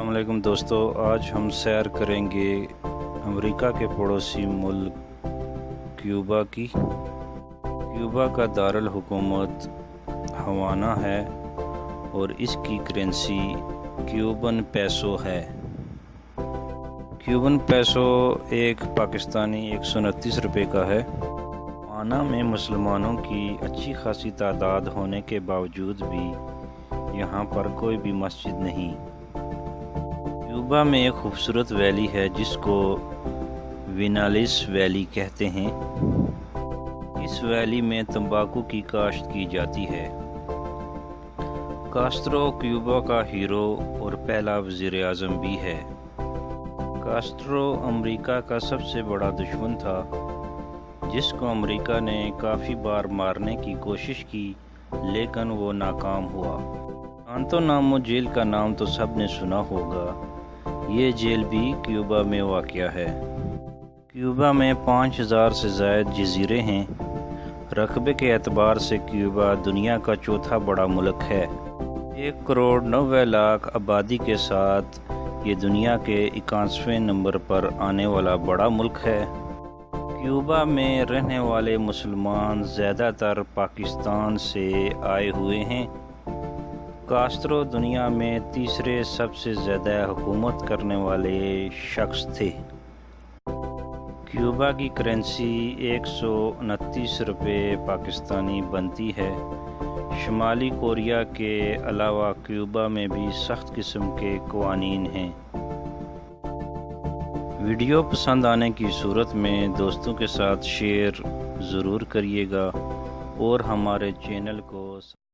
अस्सलाम वालेकुम दोस्तों, आज हम सैर करेंगे अमेरिका के पड़ोसी मुल्क क्यूबा की। क्यूबा का दारुल हुकूमत हवाना है और इसकी करेंसी क्यूबन पैसो है। क्यूबन पैसो एक पाकिस्तानी 129 रुपये का है। हवाना में मुसलमानों की अच्छी खासी तादाद होने के बावजूद भी यहाँ पर कोई भी मस्जिद नहीं। क्यूबा में एक खूबसूरत वैली है जिसको विनालिस वैली कहते हैं। इस वैली में तंबाकू की काश्त की जाती है। कास्ट्रो क्यूबा का हीरो और पहला वज़ीर आज़म भी है। कास्ट्रो अमेरिका का सबसे बड़ा दुश्मन था जिसको अमेरिका ने काफ़ी बार मारने की कोशिश की, लेकिन वो नाकाम हुआ। गांतानामो जेल का नाम तो सब ने सुना होगा। ये जेल भी क्यूबा में वाक़या है। क्यूबा में 5000 से ज़ायद जज़ीरे हैं। रकबे के एतबार से क्यूबा दुनिया का चौथा बड़ा मुल्क है। 1,90,00,000 आबादी के साथ ये दुनिया के 81वें नंबर पर आने वाला बड़ा मुल्क है। क्यूबा में रहने वाले मुसलमान ज़्यादातर पाकिस्तान से आए हुए हैं। कास्ट्रो दुनिया में तीसरे सबसे ज़्यादा हुकूमत करने वाले शख्स थे। क्यूबा की करेंसी 129 रुपये पाकिस्तानी बनती है। शुमाली कोरिया के अलावा क्यूबा में भी सख्त किस्म के क़वानीन हैं। वीडियो पसंद आने की सूरत में दोस्तों के साथ शेयर ज़रूर करिएगा और हमारे चैनल को